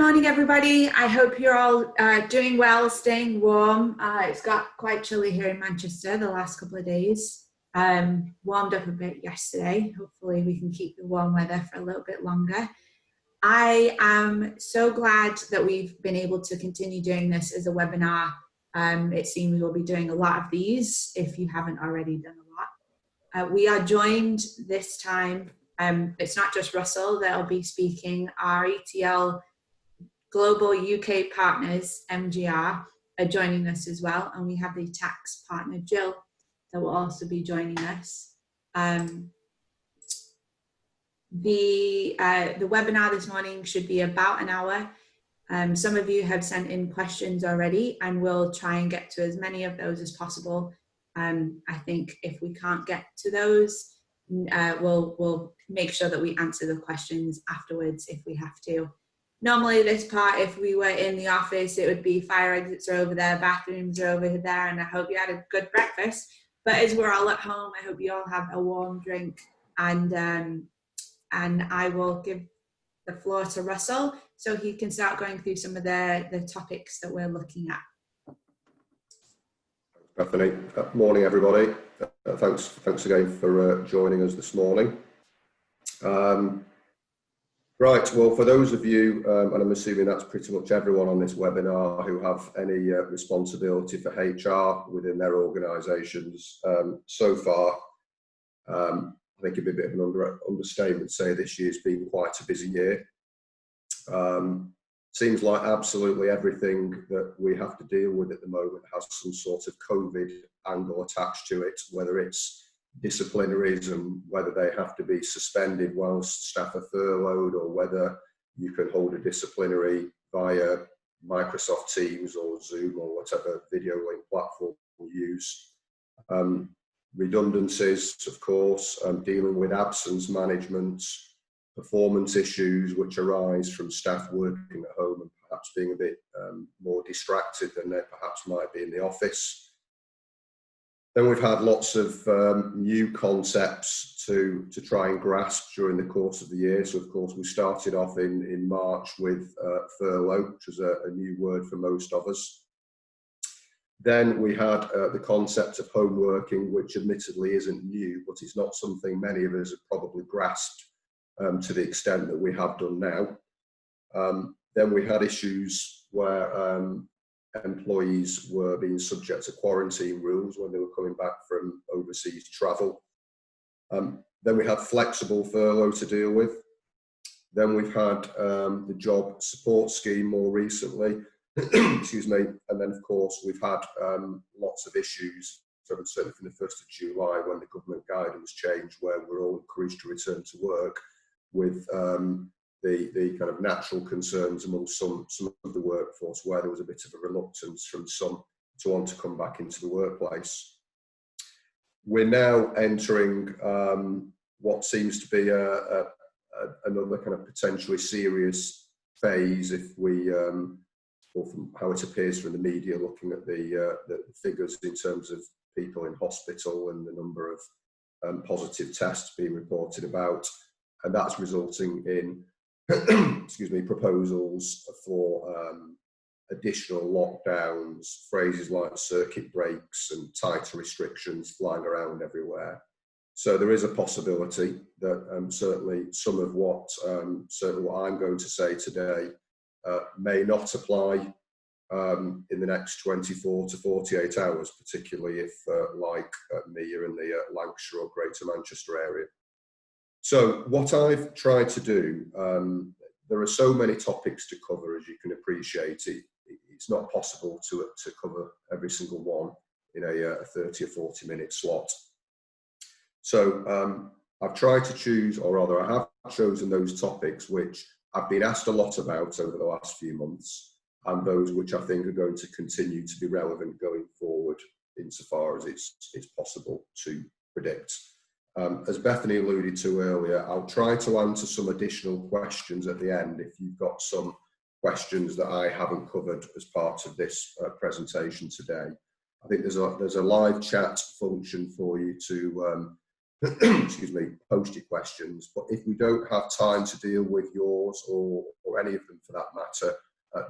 morning, everybody. I hope you're all doing well, staying warm. It's got quite chilly here in Manchester the last couple of days. Warmed up a bit yesterday. Hopefully we can keep the warm weather for a little bit longer. I am so glad that we've been able to continue doing this as a webinar. It seems we'll be doing a lot of these if you haven't already done a lot. We are joined this time. It's not just Russell that'll be speaking. Our ETL Global UK partners, MGR, are joining us as well. And we have the tax partner, Jill, that will also be joining us. The webinar this morning should be about an hour. Some of you have sent in questions already, and we'll try and get to as many of those as possible. I think if we can't get to those, we'll make sure that we answer the questions afterwards if we have to. Normally this part, if we were in the office, it would be fire exits are over there, bathrooms are over there, and I hope you had a good breakfast. But as we're all at home, I hope you all have a warm drink, and I will give the floor to Russell so he can start going through some of the topics that we're looking at. Bethany. Morning, everybody. Thanks again for joining us this morning. Right, well, for those of you, and I'm assuming that's pretty much everyone on this webinar who have any responsibility for HR within their organisations, so far, I think it'd be a bit of an understatement to say this year's been quite a busy year. Seems like absolutely everything that we have to deal with at the moment has some sort of COVID angle attached to it, whether it's disciplinaries and whether they have to be suspended whilst staff are furloughed, or whether you can hold a disciplinary via Microsoft Teams or Zoom or whatever video link platform we use. Redundancies, of course, dealing with absence management, performance issues which arise from staff working at home and perhaps being a bit more distracted than they perhaps might be in the office. Then we've had lots of new concepts to try and grasp during the course of the year. So, of course, we started off in March with furlough, which was a new word for most of us. Then we had the concept of home working, which admittedly isn't new, but it's not something many of us have probably grasped to the extent that we have done now. Then we had issues where employees were being subject to quarantine rules when they were coming back from overseas travel. Then we had flexible furlough to deal with. Then we've had the job support scheme more recently, excuse me. And then, of course, we've had lots of issues, certainly from the 1st of July when the government guidance changed, where we're all encouraged to return to work, with the kind of natural concerns among some of the workforce, where there was a bit of a reluctance from some to want to come back into the workplace. We're now entering what seems to be another kind of potentially serious phase, if we, or from how it appears from the media, looking at the figures in terms of people in hospital and the number of positive tests being reported about, and that's resulting in excuse me, proposals for additional lockdowns, phrases like circuit breaks and tighter restrictions flying around everywhere. So there is a possibility that certainly some of what I'm going to say today may not apply in the next 24 to 48 hours, particularly if, like me, you're in the Lancashire or Greater Manchester area. So what I've tried to do, there are so many topics to cover, as you can appreciate. It's not possible to cover every single one in a 30 or 40 minute slot. So I've tried to choose, or rather I have chosen those topics which I've been asked a lot about over the last few months, and those which I think are going to continue to be relevant going forward insofar as it's possible to predict. As Bethany alluded to earlier, I'll try to answer some additional questions at the end if you've got some questions that I haven't covered as part of this presentation today. I think there's a live chat function for you to excuse me, post your questions. But if we don't have time to deal with yours or any of them for that matter,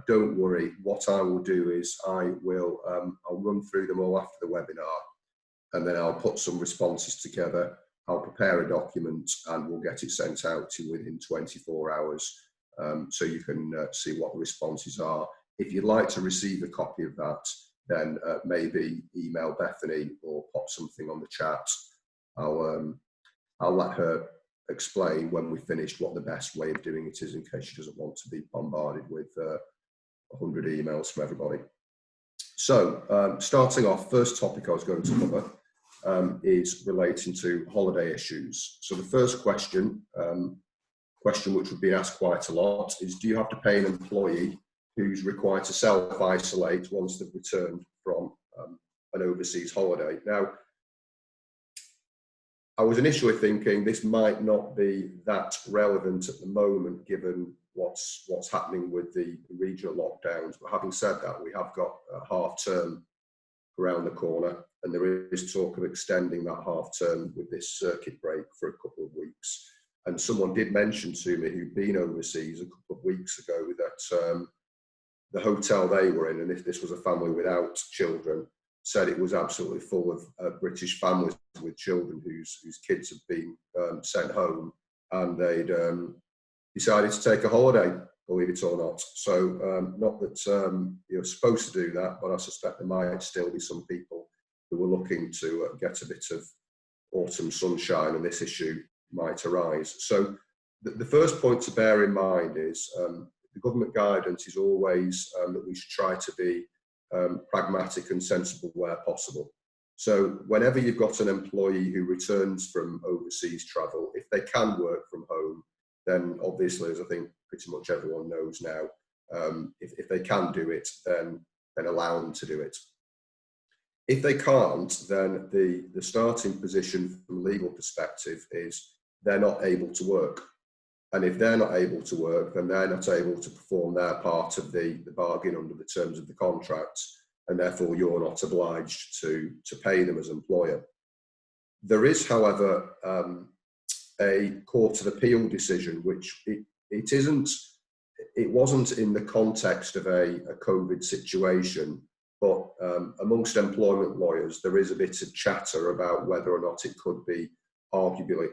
don't worry. What I will do is I'll run through them all after the webinar, and then I'll put some responses together. I'll prepare a document and we'll get it sent out to you within 24 hours, so you can see what the responses are. If you'd like to receive a copy of that, then maybe email Bethany or pop something on the chat. I'll let her explain when we finished what the best way of doing it is, in case she doesn't want to be bombarded with 100 emails from everybody. So starting off, first topic I was going to cover is relating to holiday issues. So the first question which would be asked quite a lot is, do you have to pay an employee who's required to self-isolate once they've returned from an overseas holiday? Now, I was initially thinking this might not be that relevant at the moment, given what's happening with the regional lockdowns. But having said that, we have got a half term around the corner, and there is talk of extending that half term with this circuit break for a couple of weeks. And someone did mention to me who'd been overseas a couple of weeks ago that the hotel they were in, and if this was a family without children, said it was absolutely full of British families with children whose kids had been sent home, and they'd decided to take a holiday, believe it or not. So not that you're supposed to do that, but I suspect there might still be some people who are looking to get a bit of autumn sunshine, and this issue might arise. So the first point to bear in mind is the government guidance is always that we should try to be pragmatic and sensible where possible. So whenever you've got an employee who returns from overseas travel, if they can work from home, then obviously, as I think pretty much everyone knows now, if they can do it, then allow them to do it. If they can't, then the starting position from a legal perspective is they're not able to work. And if they're not able to work, then they're not able to perform their part of the bargain under the terms of the contract, and therefore you're not obliged to pay them as employer. There is, however, a Court of Appeal decision, which it wasn't in the context of a COVID situation, but amongst employment lawyers, there is a bit of chatter about whether or not it could be arguably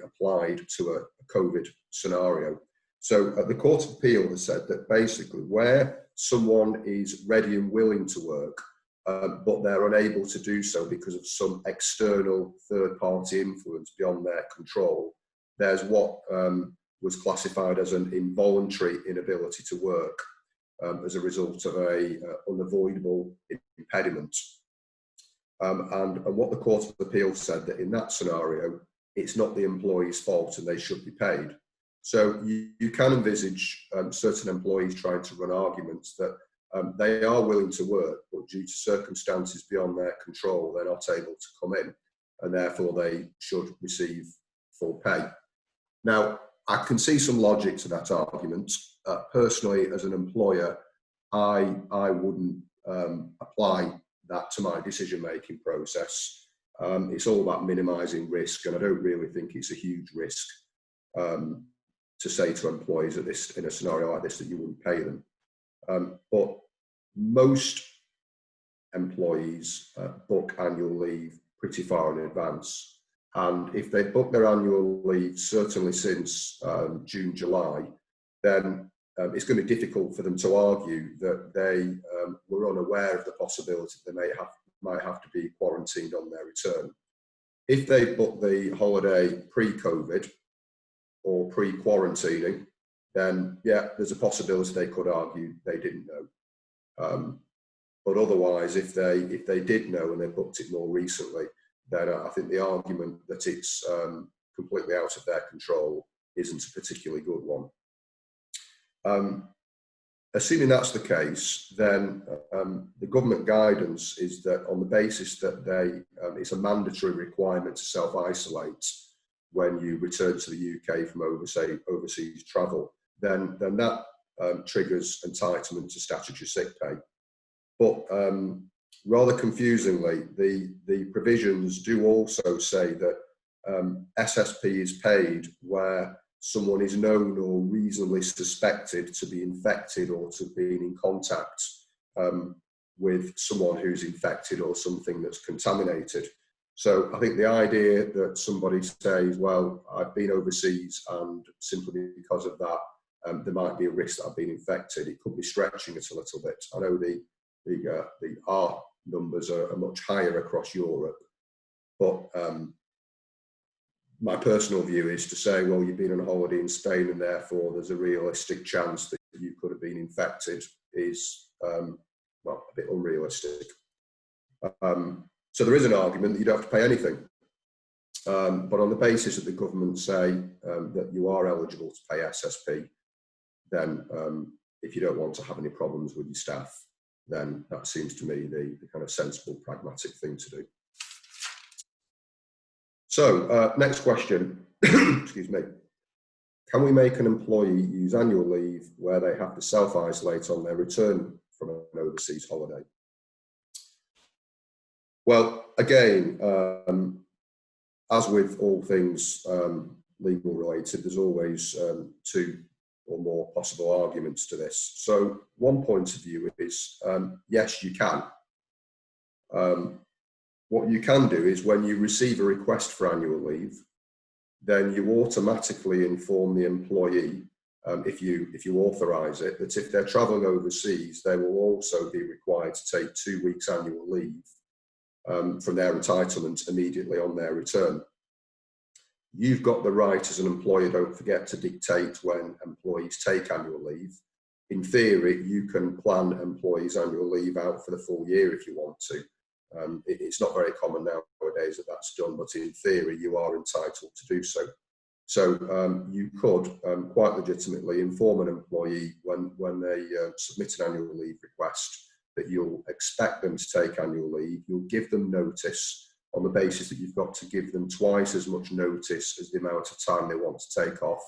applied to a COVID scenario. So the Court of Appeal has said that basically where someone is ready and willing to work, but they're unable to do so because of some external third-party influence beyond their control, there's what was classified as an involuntary inability to work as a result of a unavoidable impediment. And what the Court of Appeal said, that in that scenario, it's not the employee's fault and they should be paid. So you can envisage certain employees trying to run arguments that they are willing to work, but due to circumstances beyond their control, they're not able to come in, and therefore they should receive full pay. Now, I can see some logic to that argument. Personally, as an employer, I wouldn't apply that to my decision-making process. It's all about minimising risk, and I don't really think it's a huge risk to say to employees in a scenario like this that you wouldn't pay them. But most employees book annual leave pretty far in advance. And if they book their annual leave, certainly since June, July, then it's going to be difficult for them to argue that they were unaware of the possibility they might have to be quarantined on their return. If they book the holiday pre-COVID or pre-quarantining, then yeah, there's a possibility they could argue they didn't know. But otherwise, if they did know and they booked it more recently, then I think the argument that it's completely out of their control isn't a particularly good one. Assuming that's the case, then the government guidance is that on the basis that it's a mandatory requirement to self-isolate when you return to the UK from overseas travel, then that triggers entitlement to statutory sick pay. But rather confusingly, the provisions do also say that SSP is paid where someone is known or reasonably suspected to be infected or to be in contact with someone who's infected or something that's contaminated. So I think the idea that somebody says, well, I've been overseas and simply because of that, there might be a risk that I've been infected, it could be stretching it a little bit. I know the R numbers are much higher across Europe, but my personal view is to say, well, you've been on a holiday in Spain and therefore there's a realistic chance that you could have been infected is, well, a bit unrealistic. So there is an argument that you don't have to pay anything. But on the basis that the government say that you are eligible to pay SSP, then if you don't want to have any problems with your staff, then that seems to me the kind of sensible, pragmatic thing to do. So, next question, excuse me. Can we make an employee use annual leave where they have to self-isolate on their return from an overseas holiday? Well, again, as with all things legal related, there's always two or more possible arguments to this. So one point of view is, yes, you can. What you can do is when you receive a request for annual leave, then you automatically inform the employee, if you authorise it, that if they're travelling overseas, they will also be required to take 2 weeks annual leave from their entitlement immediately on their return. You've got the right as an employer, don't forget, to dictate when employees take annual leave. In theory, you can plan employees' annual leave out for the full year if you want to. It's not very common nowadays that that's done, but in theory, you are entitled to do so. So you could quite legitimately inform an employee when they submit an annual leave request that you'll expect them to take annual leave. You'll give them notice on the basis that you've got to give them twice as much notice as the amount of time they want to take off.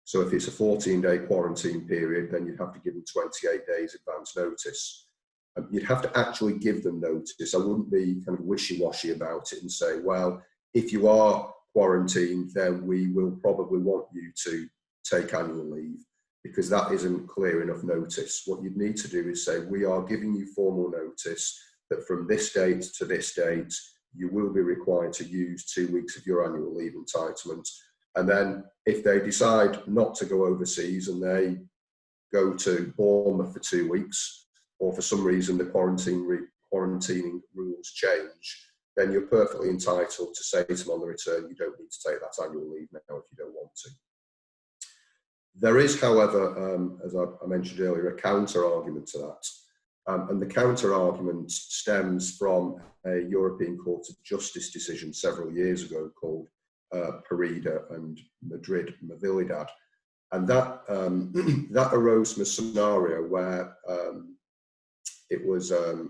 So if it's a 14-day quarantine period, then you'd have to give them 28 days advance notice. You'd have to actually give them notice. I wouldn't be kind of wishy-washy about it and say, well, if you are quarantined, then we will probably want you to take annual leave, because that isn't clear enough notice. What you'd need to do is say, we are giving you formal notice that from this date to this date, you will be required to use 2 weeks of your annual leave entitlement. And then if they decide not to go overseas and they go to Bournemouth for 2 weeks, or for some reason the quarantining rules change, then you're perfectly entitled to say to them on the return, you don't need to take that annual leave now if you don't want to. There is, however, as I mentioned earlier, a counter-argument to that. And the counter-argument stems from a European Court of Justice decision several years ago called Parida and Madrid Movilidad. And that, that arose from a scenario where it was a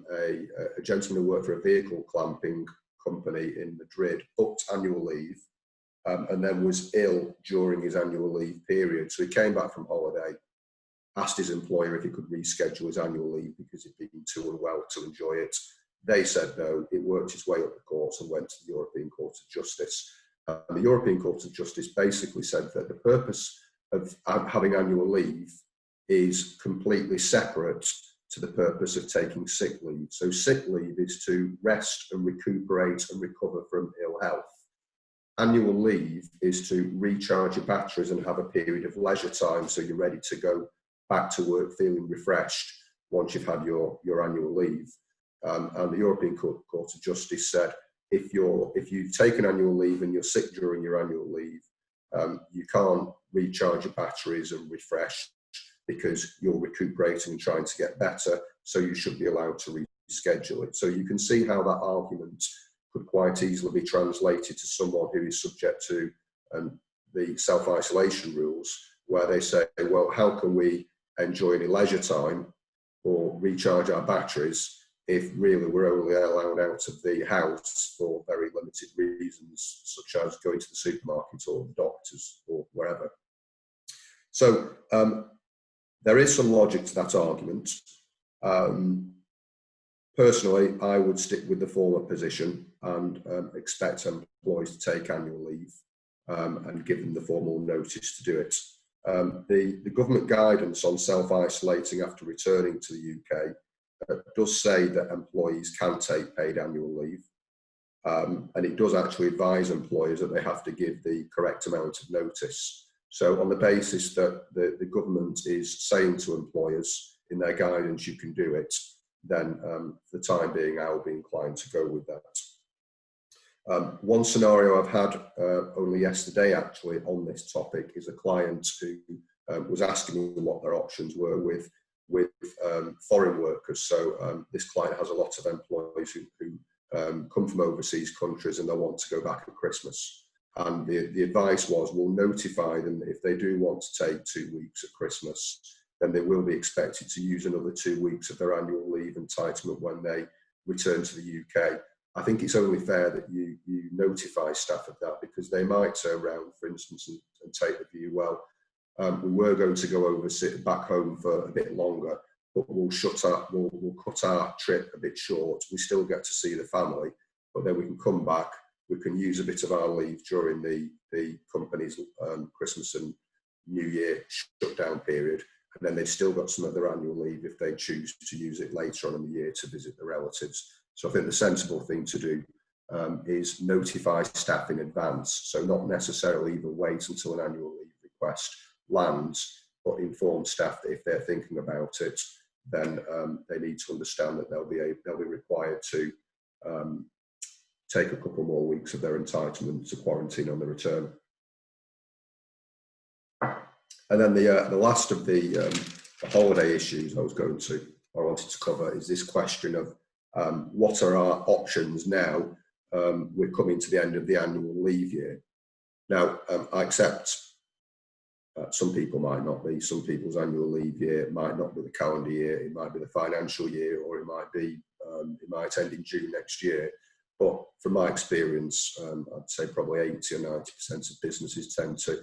gentleman who worked for a vehicle clamping company in Madrid, booked annual leave, and then was ill during his annual leave period. So he came back from holiday, asked his employer if he could reschedule his annual leave because he'd been too unwell to enjoy it. They said no. It worked its way up the courts and went to the European Court of Justice. And the European Court of Justice basically said that the purpose of having annual leave is completely separate to the purpose of taking sick leave. So sick leave is to rest and recuperate and recover from ill health. Annual leave is to recharge your batteries and have a period of leisure time so you're ready to go back to work feeling refreshed once you've had your annual leave. And the European Court of Justice said, if you've taken annual leave and you're sick during your annual leave, you can't recharge your batteries and refresh because you're recuperating and trying to get better, so you should be allowed to reschedule it. So you can see how that argument could quite easily be translated to someone who is subject to the self-isolation rules, where they say, well, how can we enjoy any leisure time or recharge our batteries if really we're only allowed out of the house for very limited reasons, such as going to the supermarket or the doctors or wherever. So there is some logic to that argument. Personally, I would stick with the former position. and expect employees to take annual leave and give them the formal notice to do it. The government guidance on self-isolating after returning to the UK does say that employees can take paid annual leave, and it does actually advise employers that they have to give the correct amount of notice. So on the basis that the government is saying to employers in their guidance you can do it, then for the time being I'll be inclined to go with that. One scenario I've had only yesterday actually on this topic is a client who was asking me what their options were with foreign workers. So this client has a lot of employees who come from overseas countries and they want to go back at Christmas. And the advice was, we'll notify them if they do want to take 2 weeks at Christmas, then they will be expected to use another 2 weeks of their annual leave entitlement when they return to the UK. I think it's only fair that you notify staff of that, because they might turn around, for instance, and take the view, well, we were going to go back home for a bit longer, but we'll cut our trip a bit short. We still get to see the family, but then we can come back. We can use a bit of our leave during the company's Christmas and New Year shutdown period, and then they've still got some of their annual leave if they choose to use it later on in the year to visit their relatives. So I think the sensible thing to do is notify staff in advance. So not necessarily even wait until an annual leave request lands, but inform staff that if they're thinking about it, then they need to understand that they'll be required to take a couple more weeks of their entitlement to quarantine on the return. And then the last of the holiday issues I wanted to cover is this question of what are our options now we're coming to the end of the annual leave year. Now, I accept some people might not be. Some people's annual leave year might not be the calendar year, it might be the financial year, or it might end in June next year. But from my experience, I'd say probably 80 or 90% of businesses tend to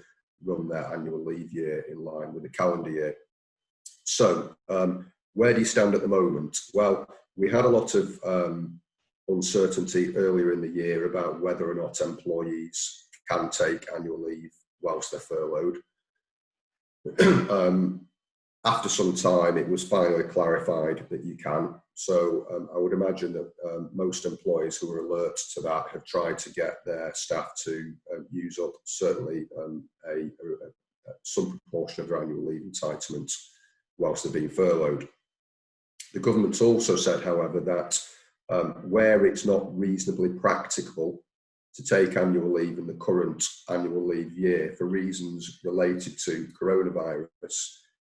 run their annual leave year in line with the calendar year. So where do you stand at the moment? Well, we had a lot of uncertainty earlier in the year about whether or not employees can take annual leave whilst they're furloughed. After some time, it was finally clarified that you can. So I would imagine that most employers who are alert to that have tried to get their staff to use up certainly some proportion of their annual leave entitlement whilst they're being furloughed. The government's also said, however, that where it's not reasonably practicable to take annual leave in the current annual leave year for reasons related to coronavirus,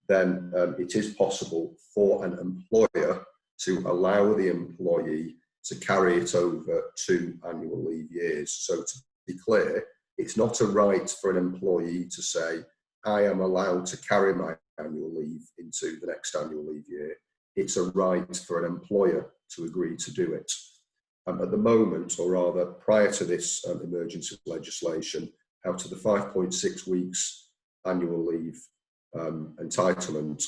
then it is possible for an employer to allow the employee to carry it over 2 annual leave years. So to be clear, it's not a right for an employee to say, I am allowed to carry my annual leave into the next annual leave year. It's a right for an employer to agree to do it. At the moment, or rather prior to this emergency legislation, out of the 5.6 weeks annual leave entitlement,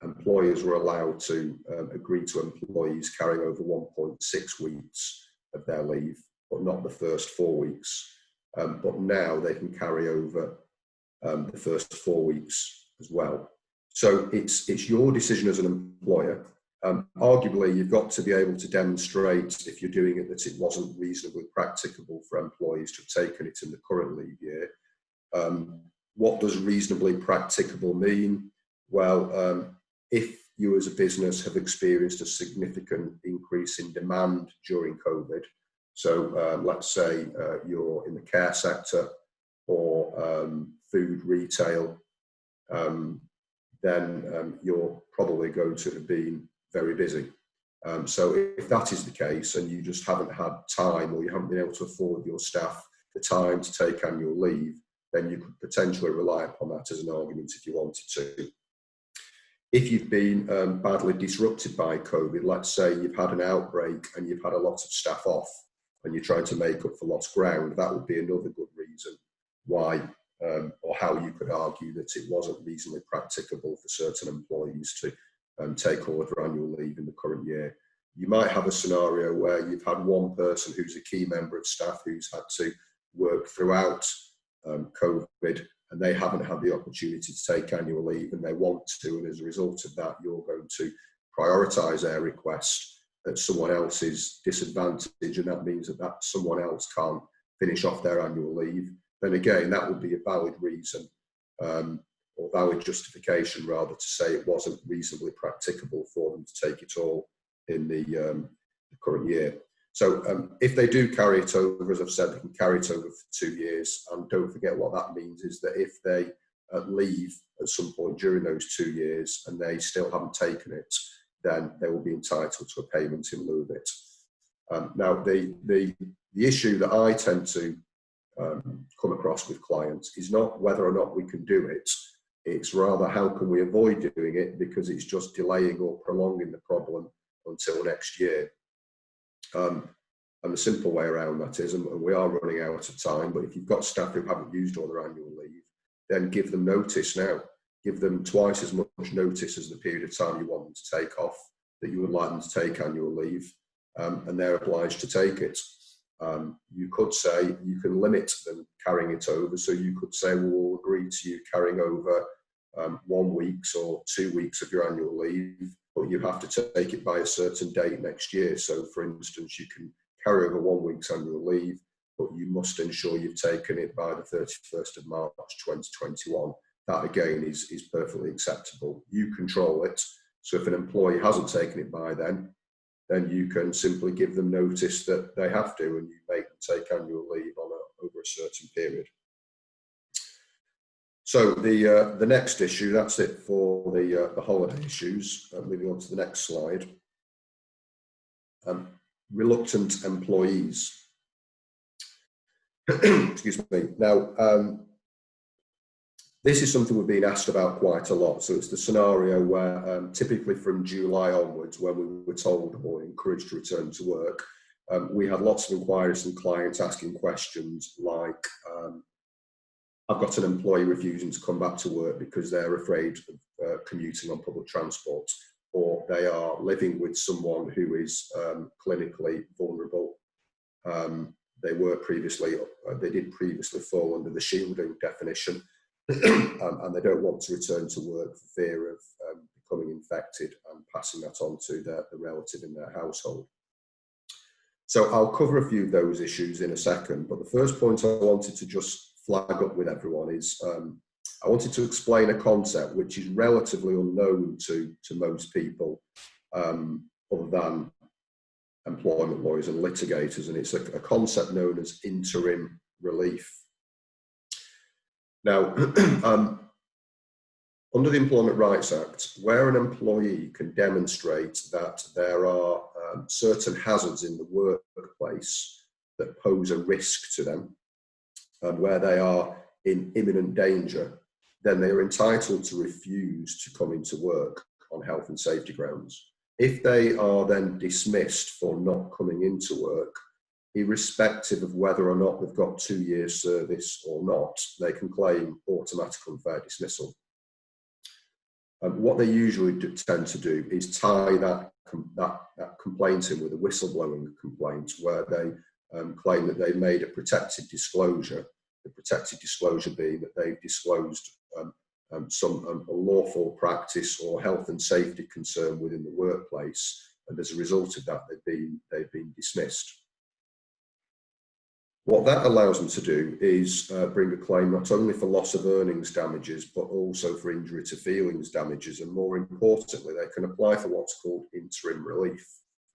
employers were allowed to agree to employees carrying over 1.6 weeks of their leave, but not the first 4 weeks. But now they can carry over the first 4 weeks as well. So it's your decision as an employer. Arguably, you've got to be able to demonstrate, if you're doing it, that it wasn't reasonably practicable for employees to have taken it in the current leave year. What does reasonably practicable mean? Well, if you as a business have experienced a significant increase in demand during COVID, so let's say you're in the care sector or food retail, then you're probably going to have been very busy. So if that is the case and you just haven't had time, or you haven't been able to afford your staff the time to take annual leave, then you could potentially rely upon that as an argument if you wanted to. If you've been badly disrupted by COVID, let's say you've had an outbreak and you've had a lot of staff off and you're trying to make up for lost ground, that would be another good reason why or how you could argue that it wasn't reasonably practicable for certain employees to take all of their annual leave in the current year. You might have a scenario where you've had one person who's a key member of staff who's had to work throughout COVID, and they haven't had the opportunity to take annual leave and they want to, and as a result of that, you're going to prioritise their request at someone else's disadvantage, and that means that someone else can't finish off their annual leave, then again, that would be a valid reason or valid justification, rather, to say it wasn't reasonably practicable for them to take it all in the current year. So if they do carry it over, as I've said, they can carry it over for 2 years. And don't forget what that means is that if they leave at some point during those 2 years and they still haven't taken it, then they will be entitled to a payment in lieu of it. Now, the issue that I tend to come across with clients is not whether or not we can do it. It's rather how can we avoid doing it, because it's just delaying or prolonging the problem until next year. And the simple way around that is, and we are running out of time, but if you've got staff who haven't used all their annual leave, then give them notice now. Give them twice as much notice as the period of time you want them to take off, that you would like them to take annual leave, and they're obliged to take it. You could say you can limit them carrying it over, so you could say, well, we'll agree to you carrying over 1 week or 2 weeks of your annual leave, but you have to take it by a certain date next year. So, for instance, you can carry over 1 week's annual leave, but you must ensure you've taken it by the 31st of March 2021. That, again, is perfectly acceptable. You control it. So if an employee hasn't taken it by then you can simply give them notice that they have to, and you make them take annual leave on over a certain period. So the next issue, that's it for the holiday issues. Moving on to the next slide. Reluctant employees. Excuse me. Now, this is something we've been asked about quite a lot. So it's the scenario where typically from July onwards, when we were told or encouraged to return to work, we had lots of inquiries from clients asking questions like, I've got an employee refusing to come back to work because they're afraid of commuting on public transport, or they are living with someone who is clinically vulnerable. They did previously fall under the shielding definition, and they don't want to return to work for fear of becoming infected and passing that on to the relative in their household. So I'll cover a few of those issues in a second, but the first point I wanted to just flag up with everyone is I wanted to explain a concept which is relatively unknown to most people other than employment lawyers and litigators, and it's a concept known as interim relief. Now, under the Employment Rights Act, where an employee can demonstrate that there are certain hazards in the workplace that pose a risk to them, and where they are in imminent danger, then they are entitled to refuse to come into work on health and safety grounds. If they are then dismissed for not coming into work, irrespective of whether or not they've got 2 years service or not, they can claim automatic unfair dismissal. What they usually tend to do is tie that complaint in with a whistleblowing complaint, where they claim that they made a protected disclosure, the protected disclosure being that they've disclosed some lawful practice or health and safety concern within the workplace, and as a result of that, they've been dismissed. What that allows them to do is bring a claim not only for loss of earnings damages, but also for injury to feelings damages, and more importantly, they can apply for what's called interim relief,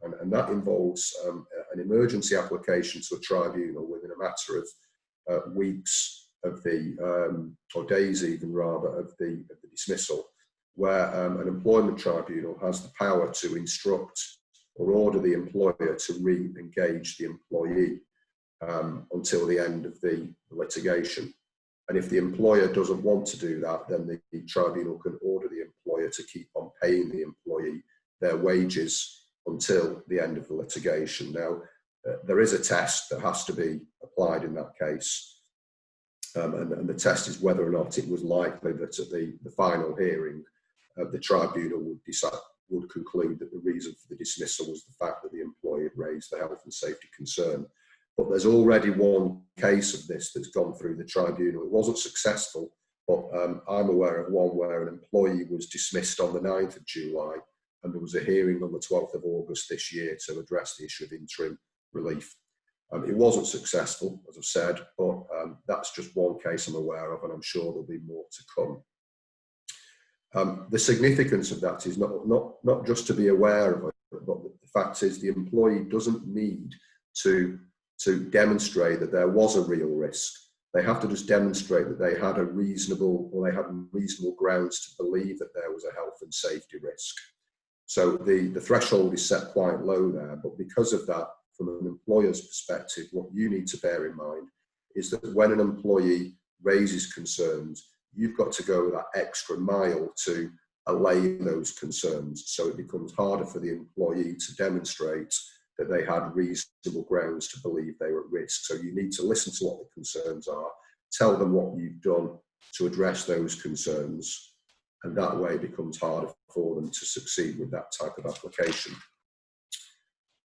and that involves an emergency application to a tribunal within a matter of weeks of or days even rather, of the dismissal, where an employment tribunal has the power to instruct or order the employer to re-engage the employee until the end of the litigation. And if the employer doesn't want to do that, then the tribunal can order the employer to keep on paying the employee their wages until the end of the litigation. Now, there is a test that has to be applied in that case, and the test is whether or not it was likely that at the final hearing, the tribunal would conclude that the reason for the dismissal was the fact that the employee had raised the health and safety concern. But there's already one case of this that's gone through the tribunal. It wasn't successful, but I'm aware of one where an employee was dismissed on the 9th of July, and there was a hearing on the 12th of August this year to address the issue of interim relief. It wasn't successful, as I've said, but that's just one case I'm aware of, and I'm sure there'll be more to come. The significance of that is not just to be aware of it, but the fact is the employee doesn't need to demonstrate that there was a real risk. They have to just demonstrate that they had reasonable grounds to believe that there was a health and safety risk. So the threshold is set quite low there, but because of that, from an employer's perspective, what you need to bear in mind is that when an employee raises concerns, you've got to go that extra mile to allay those concerns. So it becomes harder for the employee to demonstrate that they had reasonable grounds to believe they were at risk. So you need to listen to what the concerns are, tell them what you've done to address those concerns, and that way it becomes harder for them to succeed with that type of application.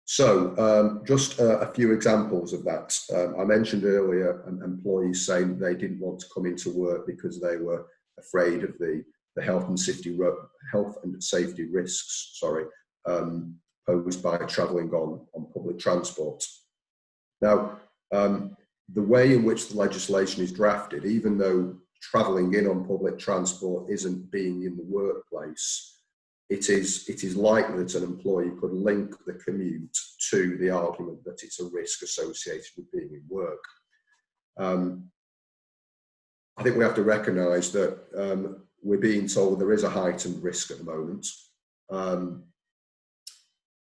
So just a few examples of that. I mentioned earlier employees saying they didn't want to come into work because they were afraid of the health and safety risks posed by travelling on public transport. Now, the way in which the legislation is drafted, even though travelling in on public transport isn't being in the workplace, it is likely that an employee could link the commute to the argument that it's a risk associated with being in work. I think we have to recognise that we're being told there is a heightened risk at the moment.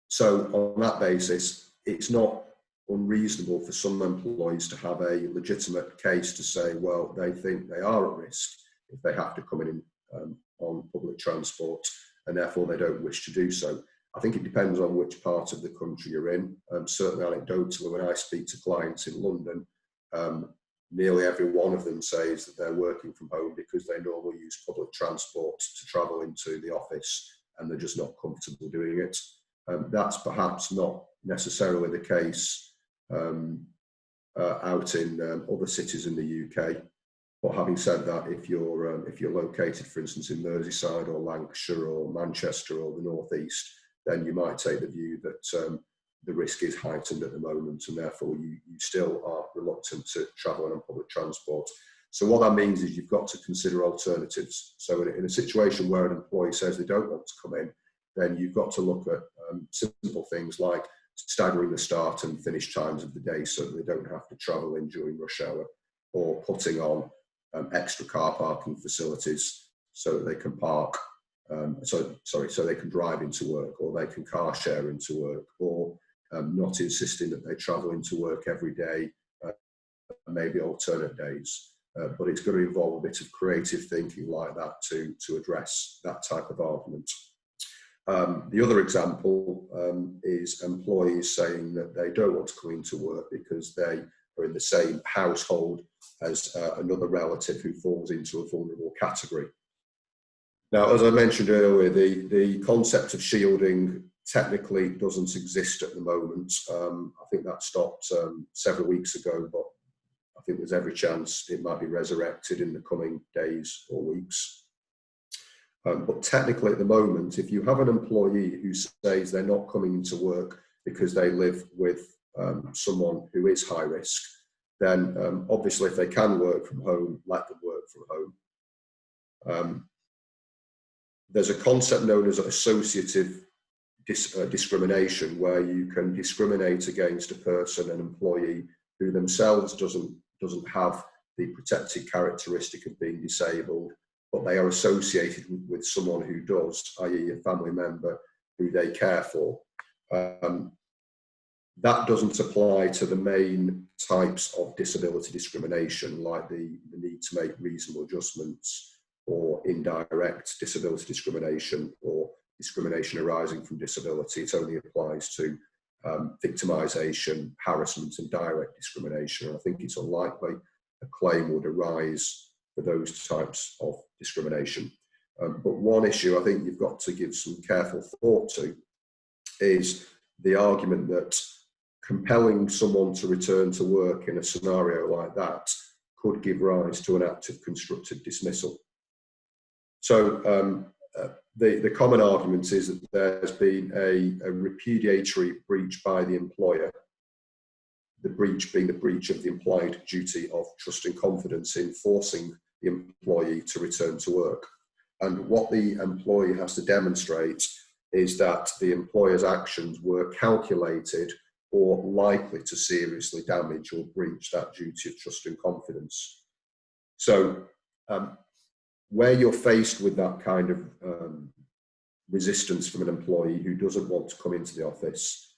So on that basis, it's not unreasonable for some employees to have a legitimate case to say, well, they think they are at risk if they have to come in on public transport, and therefore they don't wish to do so. I think it depends on which part of the country you're in. Certainly anecdotally, when I speak to clients in London, nearly every one of them says that they're working from home because they normally use public transport to travel into the office and they're just not comfortable doing it. That's perhaps not necessarily the case out in other cities in the UK. But having said that, if you're located, for instance, in Merseyside or Lancashire or Manchester or the North East, then you might take the view that the risk is heightened at the moment, and therefore you still are reluctant to travel on public transport. So what that means is you've got to consider alternatives. So in a situation where an employee says they don't want to come in, then you've got to look at simple things like staggering the start and finish times of the day so that they don't have to travel in during rush hour, or putting on extra car parking facilities so that they can park, so they can drive into work, or they can car share into work, or not insisting that they travel into work every day, maybe alternate days. But it's going to involve a bit of creative thinking like that to address that type of argument. The other example is employees saying that they don't want to come into work because they are in the same household as another relative who falls into a vulnerable category. Now, as I mentioned earlier, the concept of shielding technically doesn't exist at the moment. I think that stopped several weeks ago, but I think there's every chance it might be resurrected in the coming days or weeks. But technically at the moment, if you have an employee who says they're not coming into work because they live with someone who is high risk, then obviously if they can work from home, let them work from home. There's a concept known as associative discrimination, where you can discriminate against a person, an employee, who themselves doesn't have the protected characteristic of being disabled, but they are associated with someone who does, i.e. a family member who they care for. That doesn't apply to the main types of disability discrimination, like the need to make reasonable adjustments, or indirect disability discrimination, or discrimination arising from disability. It only applies to victimisation, harassment and direct discrimination. And I think it's unlikely a claim would arise for those types of discrimination. But one issue I think you've got to give some careful thought to is the argument that compelling someone to return to work in a scenario like that could give rise to an act of constructive dismissal. So the common argument is that there's been a repudiatory breach by the employer, the breach being the breach of the implied duty of trust and confidence in forcing the employee to return to work. And what the employee has to demonstrate is that the employer's actions were calculated or likely to seriously damage or breach that duty of trust and confidence. So where you're faced with that kind of resistance from an employee who doesn't want to come into the office,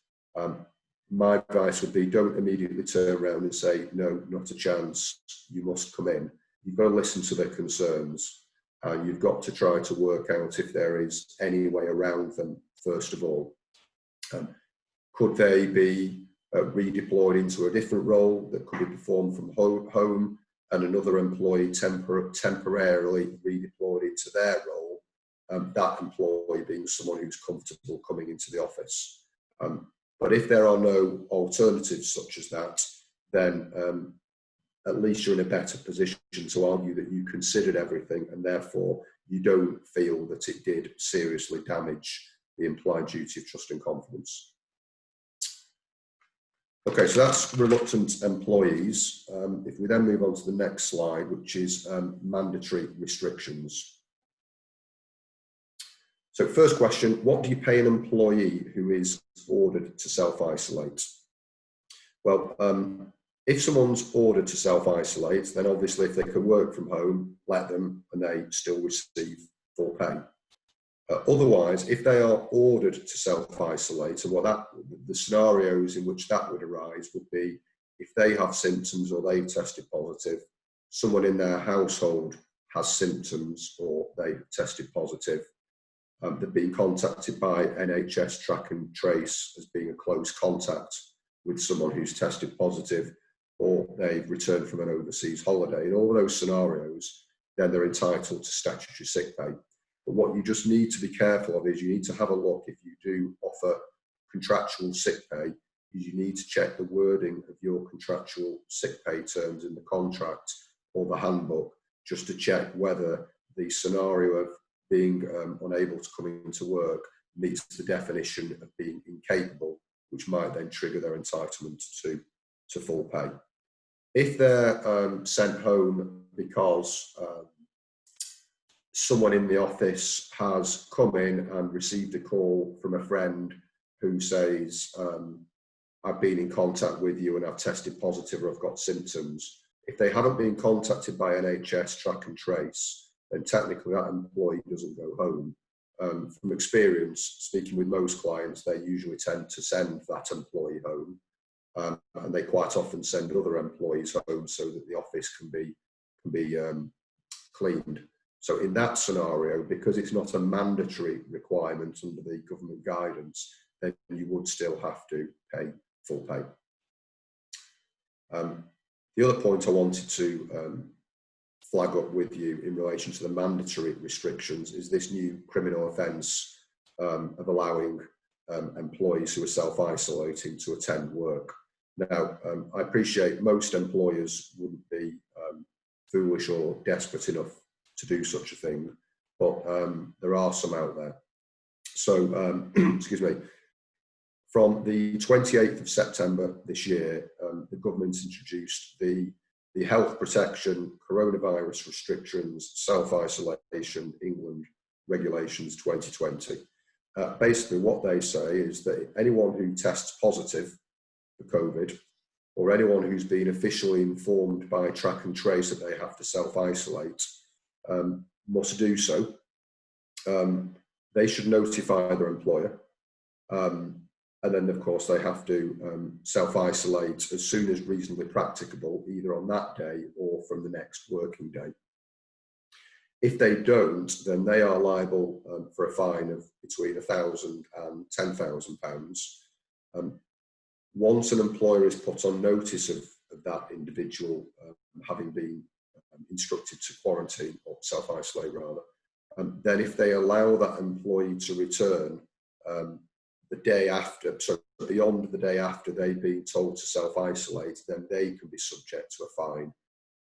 my advice would be don't immediately turn around and say, no, not a chance, you must come in. You've got to listen to their concerns, and you've got to try to work out if there is any way around them, first of all. Could they be redeployed into a different role that could be performed from home, and another employee temporarily redeployed into their role, that employee being someone who's comfortable coming into the office. But if there are no alternatives such as that, then at least you're in a better position to argue that you considered everything and therefore you don't feel that it did seriously damage the implied duty of trust and confidence. Okay, so that's reluctant employees. If we then move on to the next slide, which is mandatory restrictions. So first question, what do you pay an employee who is ordered to self-isolate? Well, if someone's ordered to self-isolate, then obviously if they can work from home, let them, and they still receive full pay. Otherwise, if they are ordered to self-isolate, and the scenarios in which that would arise would be if they have symptoms or they've tested positive, someone in their household has symptoms or they've tested positive, they've been contacted by NHS track and trace as being a close contact with someone who's tested positive, or they've returned from an overseas holiday. In all those scenarios, then they're entitled to statutory sick pay. But what you just need to be careful of is you need to have a look, if you do offer contractual sick pay, you need to check the wording of your contractual sick pay terms in the contract or the handbook, just to check whether the scenario of being unable to come into work meets the definition of being incapable, which might then trigger their entitlement to full pay. If they're sent home because someone in the office has come in and received a call from a friend who says, I've been in contact with you and I've tested positive or I've got symptoms. If they haven't been contacted by NHS track and trace, then technically that employee doesn't go home. From experience, speaking with most clients, they usually tend to send that employee home, and they quite often send other employees home so that the office can be cleaned. So in that scenario, because it's not a mandatory requirement under the government guidance, then you would still have to pay full pay. The other point I wanted to flag up with you in relation to the mandatory restrictions is this new criminal offence of allowing employees who are self-isolating to attend work. Now, I appreciate most employers wouldn't be foolish or desperate enough to do such a thing, but there are some out there. So, excuse me, from the 28th of September this year, the government introduced the Health Protection Coronavirus Restrictions Self-Isolation England Regulations 2020. Basically what they say is that anyone who tests positive for COVID, or anyone who's been officially informed by track and trace that they have to self-isolate, must do so. They should notify their employer, and then of course they have to self-isolate as soon as reasonably practicable, either on that day or from the next working day. If they don't, then they are liable for a fine of between £1,000 and £10,000. Once an employer is put on notice of that individual having been instructed to quarantine or self-isolate rather, then if they allow that employee to return, the day after, so beyond the day after they've been told to self-isolate, then they can be subject to a fine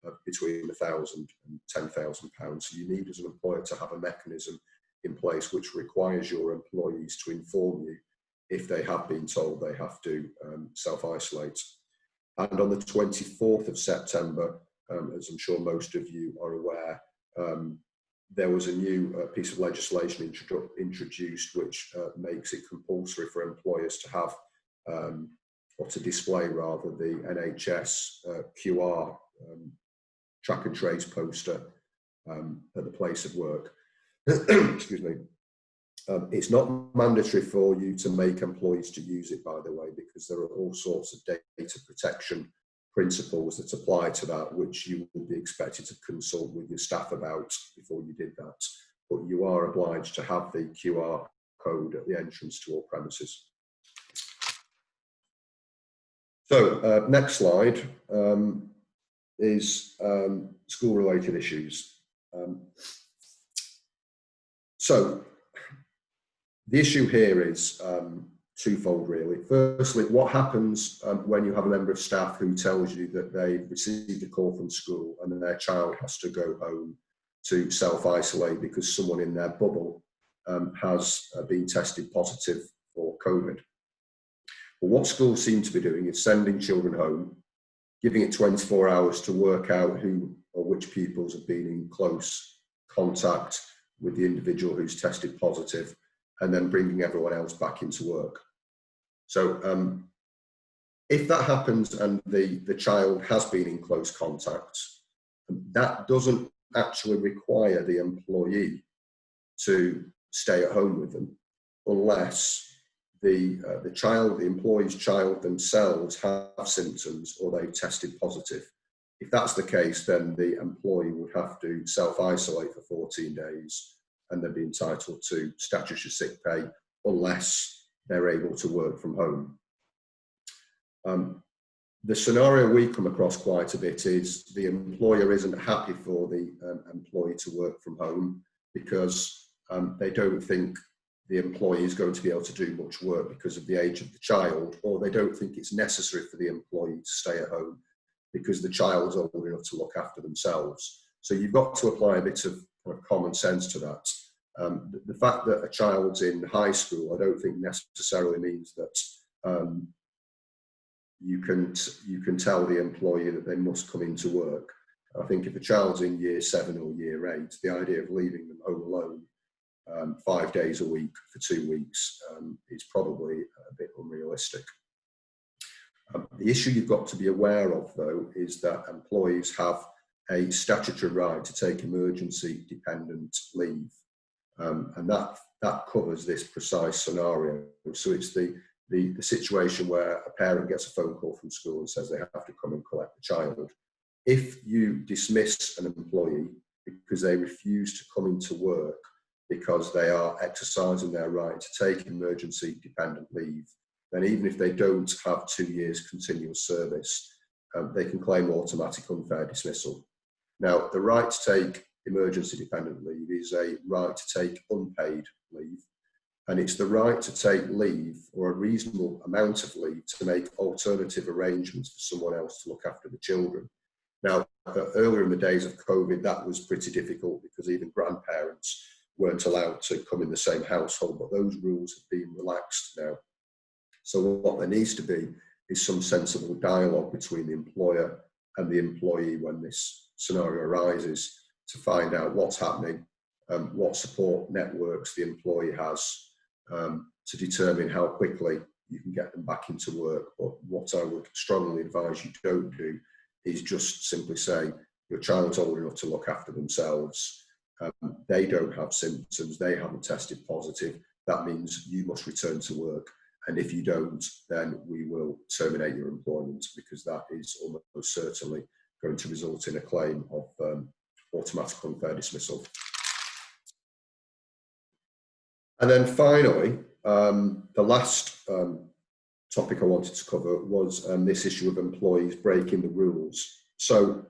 of between £1,000 and £10,000. So you need, as an employer, to have a mechanism in place which requires your employees to inform you if they have been told they have to self-isolate. And on the 24th of September, as I'm sure most of you are aware, there was a new piece of legislation introduced which makes it compulsory for employers to have, or to display rather, the NHS QR track and trace poster at the place of work. Excuse me. It's not mandatory for you to make employees to use it, by the way, because there are all sorts of data protection principles that apply to that, which you will be expected to consult with your staff about before you did that. But you are obliged to have the QR code at the entrance to all premises. So next slide is school-related issues. So the issue here is twofold, really. Firstly, what happens when you have a member of staff who tells you that they've received a call from school and their child has to go home to self-isolate because someone in their bubble has been tested positive for COVID? Well, what schools seem to be doing is sending children home, giving it 24 hours to work out who or which pupils have been in close contact with the individual who's tested positive, and then bringing everyone else back into work. So if that happens and the child has been in close contact, that doesn't actually require the employee to stay at home with them, unless the employee's child themselves have symptoms or they've tested positive. If that's the case, then the employee would have to self-isolate for 14 days and they'd be entitled to statutory sick pay unless they're able to work from home. The scenario we come across quite a bit is the employer isn't happy for the employee to work from home because they don't think the employee is going to be able to do much work because of the age of the child, or they don't think it's necessary for the employee to stay at home because the child's old enough to look after themselves. So you've got to apply a bit of kind of common sense to that. The fact that a child's in high school, I don't think necessarily means that you can tell the employee that they must come into work. I think if a child's in year 7 or year 8, the idea of leaving them home alone 5 days a week for 2 weeks is probably a bit unrealistic. The issue you've got to be aware of, though, is that employees have a statutory right to take emergency dependent leave, and that covers this precise scenario. So it's the situation where a parent gets a phone call from school and says they have to come and collect the child. If you dismiss an employee because they refuse to come into work because they are exercising their right to take emergency dependent leave, then even if they don't have 2 years continuous service, they can claim automatic unfair dismissal. Now, the right to take emergency dependent leave is a right to take unpaid leave, and it's the right to take leave or a reasonable amount of leave to make alternative arrangements for someone else to look after the children. Now, earlier in the days of COVID, that was pretty difficult because even grandparents weren't allowed to come in the same household, but those rules have been relaxed now. So what there needs to be is some sensible dialogue between the employer and the employee when this scenario arises to find out what's happening, what support networks the employee has to determine how quickly you can get them back into work. But what I would strongly advise you don't do is just simply say, your child's old enough to look after themselves, they don't have symptoms, they haven't tested positive, that means you must return to work. And if you don't, then we will terminate your employment, because that is almost certainly going to result in a claim of automatic unfair dismissal. And then finally, the last topic I wanted to cover was this issue of employees breaking the rules. So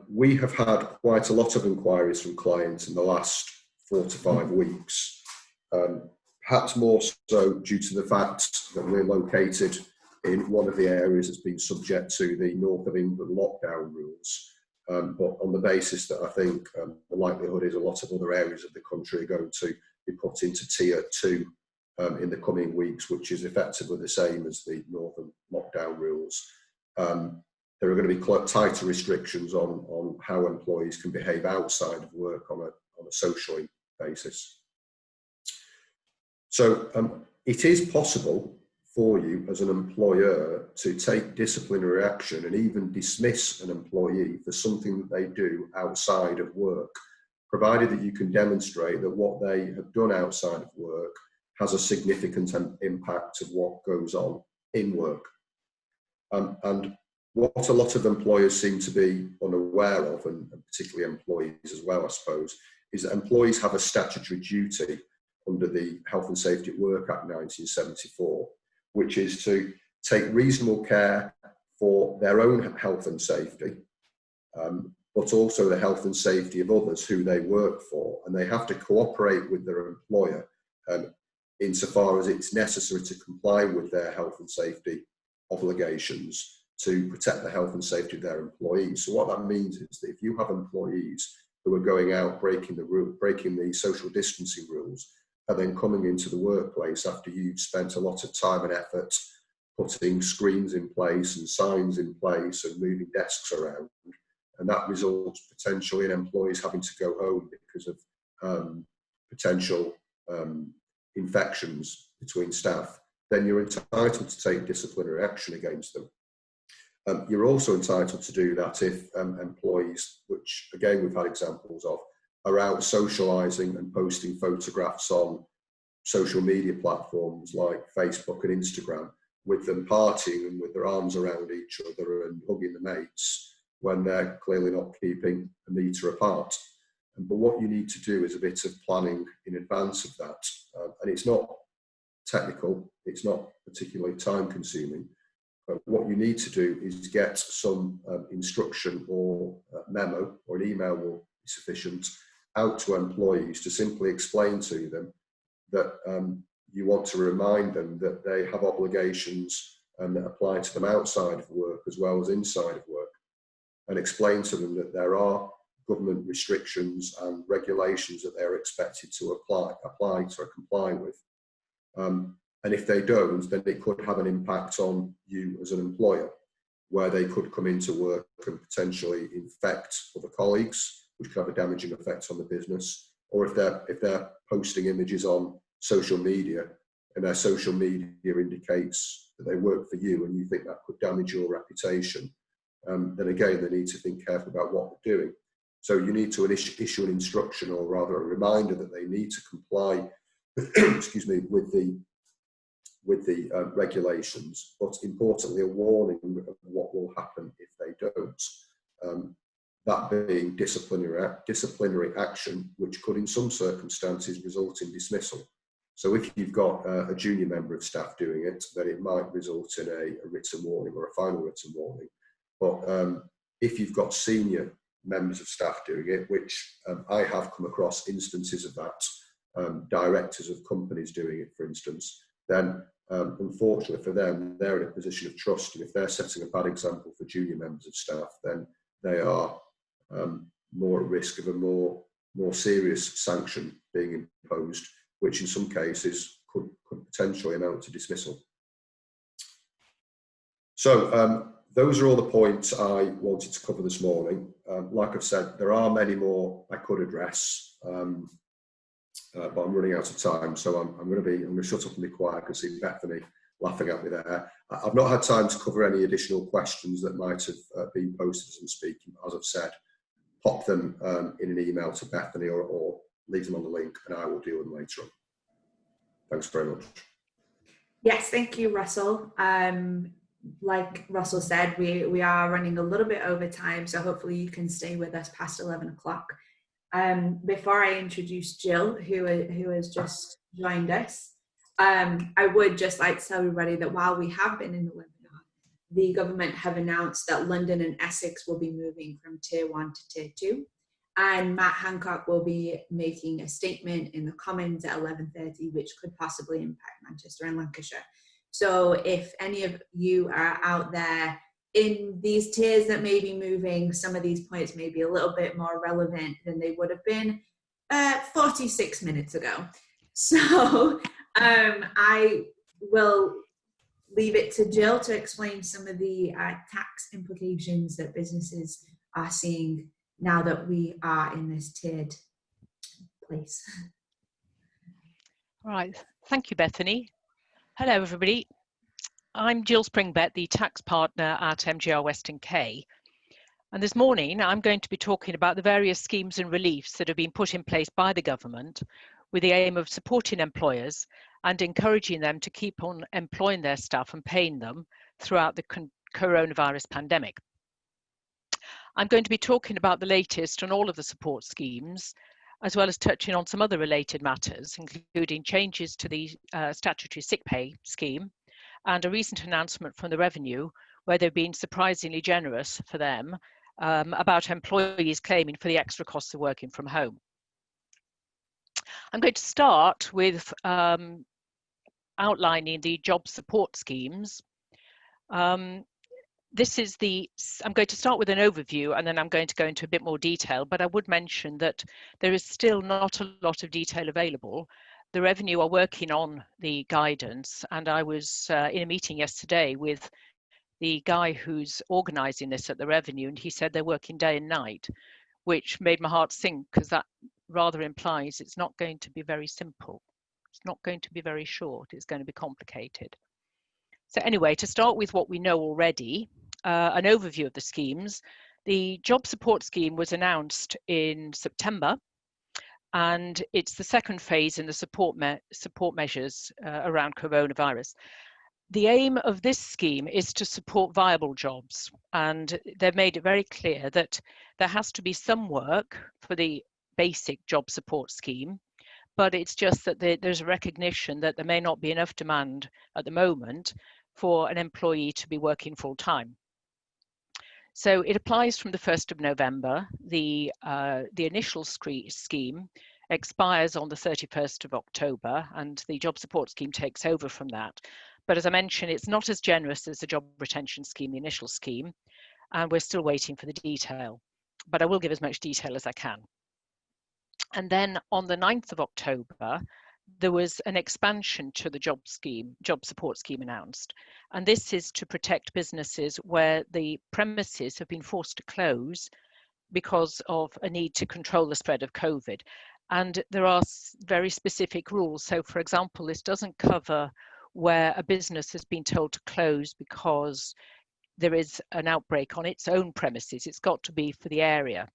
we have had quite a lot of inquiries from clients in the last 4 to 5 weeks, perhaps more so due to the fact that we're located in one of the areas that's been subject to the North of England lockdown rules. But on the basis that I think the likelihood is a lot of other areas of the country are going to be put into tier 2 in the coming weeks, which is effectively the same as the Northern lockdown rules. There are going to be tighter restrictions on how employees can behave outside of work on a social basis. So it is possible for you as an employer to take disciplinary action and even dismiss an employee for something that they do outside of work, provided that you can demonstrate that what they have done outside of work has a significant impact of what goes on in work. And what a lot of employers seem to be unaware of, and particularly employees as well, I suppose, is that employees have a statutory duty under the Health and Safety at Work Act 1974, which is to take reasonable care for their own health and safety, but also the health and safety of others who they work for. And they have to cooperate with their employer insofar as it's necessary to comply with their health and safety obligations to protect the health and safety of their employees. So what that means is that if you have employees who are going out breaking the social distancing rules, and then coming into the workplace after you've spent a lot of time and effort putting screens in place and signs in place and moving desks around, and that results potentially in employees having to go home because of potential infections between staff, then you're entitled to take disciplinary action against them. You're also entitled to do that if employees, which again we've had examples of, are out socialising and posting photographs on social media platforms like Facebook and Instagram, with them partying and with their arms around each other and hugging the mates when they're clearly not keeping a metre apart. But what you need to do is a bit of planning in advance of that. And it's not technical, it's not particularly time consuming. But what you need to do is get some instruction or memo or an email will be sufficient out to employees to simply explain to them that you want to remind them that they have obligations that apply to them outside of work as well as inside of work, and explain to them that there are government restrictions and regulations that they're expected to comply with. And if they don't, then it could have an impact on you as an employer, where they could come into work and potentially infect other colleagues, which could have a damaging effect on the business. Or if they're posting images on social media and their social media indicates that they work for you and you think that could damage your reputation, then again, they need to think carefully about what they're doing. So you need to issue an instruction, or rather a reminder, that they need to comply excuse me, with the regulations, but importantly a warning of what will happen if they don't. That being disciplinary action, which could in some circumstances result in dismissal. So if you've got a junior member of staff doing it, then it might result in a written warning or a final written warning. But if you've got senior members of staff doing it, which I have come across instances of that, directors of companies doing it, for instance, then unfortunately for them, they're in a position of trust, and if they're setting a bad example for junior members of staff, then they are more at risk of a more serious sanction being imposed, which in some cases could potentially amount to dismissal. So those are all the points I wanted to cover this morning. Like I've said, there are many more I could address, but I'm running out of time, so I'm going to shut up and be quiet. I can see Bethany laughing at me there. I've not had time to cover any additional questions that might have been posted as I'm speaking. As I've said, pop them in an email to Bethany or leave them on the link, and I will deal with them later on. Thanks very much. Yes, thank you, Russell. Like Russell said, we are running a little bit over time, so hopefully you can stay with us past 11 o'clock. Before I introduce Jill, who has just joined us, I would just like to tell everybody that while we have been in the webinar, the government have announced that London and Essex will be moving from tier 1 to tier 2. and Matt Hancock will be making a statement in the Commons at 11:30, which could possibly impact Manchester and Lancashire. So if any of you are out there in these tiers that may be moving, some of these points may be a little bit more relevant than they would have been 46 minutes ago. So I will leave it to Jill to explain some of the tax implications that businesses are seeing now that we are in this tiered place. Right, thank you, Bethany. Hello, everybody. I'm Jill Springbett, the tax partner at MGR Weston Kay. And this morning, I'm going to be talking about the various schemes and reliefs that have been put in place by the government with the aim of supporting employers and encouraging them to keep on employing their staff and paying them throughout the coronavirus pandemic. I'm going to be talking about the latest on all of the support schemes, as well as touching on some other related matters, including changes to the statutory sick pay scheme and a recent announcement from the Revenue where they've been surprisingly generous for them about employees claiming for the extra costs of working from home. I'm going to start with outlining the job support schemes. I'm going to start with an overview and then I'm going to go into a bit more detail, but I would mention that there is still not a lot of detail available. The Revenue are working on the guidance, and I was in a meeting yesterday with the guy who's organising this at the Revenue, and he said they're working day and night, which made my heart sink because that rather implies it's not going to be very simple. It's not going to be very short, it's going to be complicated. So anyway, to start with what we know already, an overview of the schemes. The job support scheme was announced in September, and it's the second phase in the support measures around coronavirus. The aim of this scheme is to support viable jobs, and they've made it very clear that there has to be some work for the basic job support scheme, but it's just that there's a recognition that there may not be enough demand at the moment for an employee to be working full time. So it applies from the 1st of November. The initial scheme expires on the 31st of October, and the job support scheme takes over from that. But as I mentioned, it's not as generous as the job retention scheme, the initial scheme, and we're still waiting for the detail. But I will give as much detail as I can. And then on the 9th of October, there was an expansion to the job support scheme announced. And this is to protect businesses where the premises have been forced to close because of a need to control the spread of COVID. And there are very specific rules. So for example, this doesn't cover where a business has been told to close because there is an outbreak on its own premises. It's got to be for the area.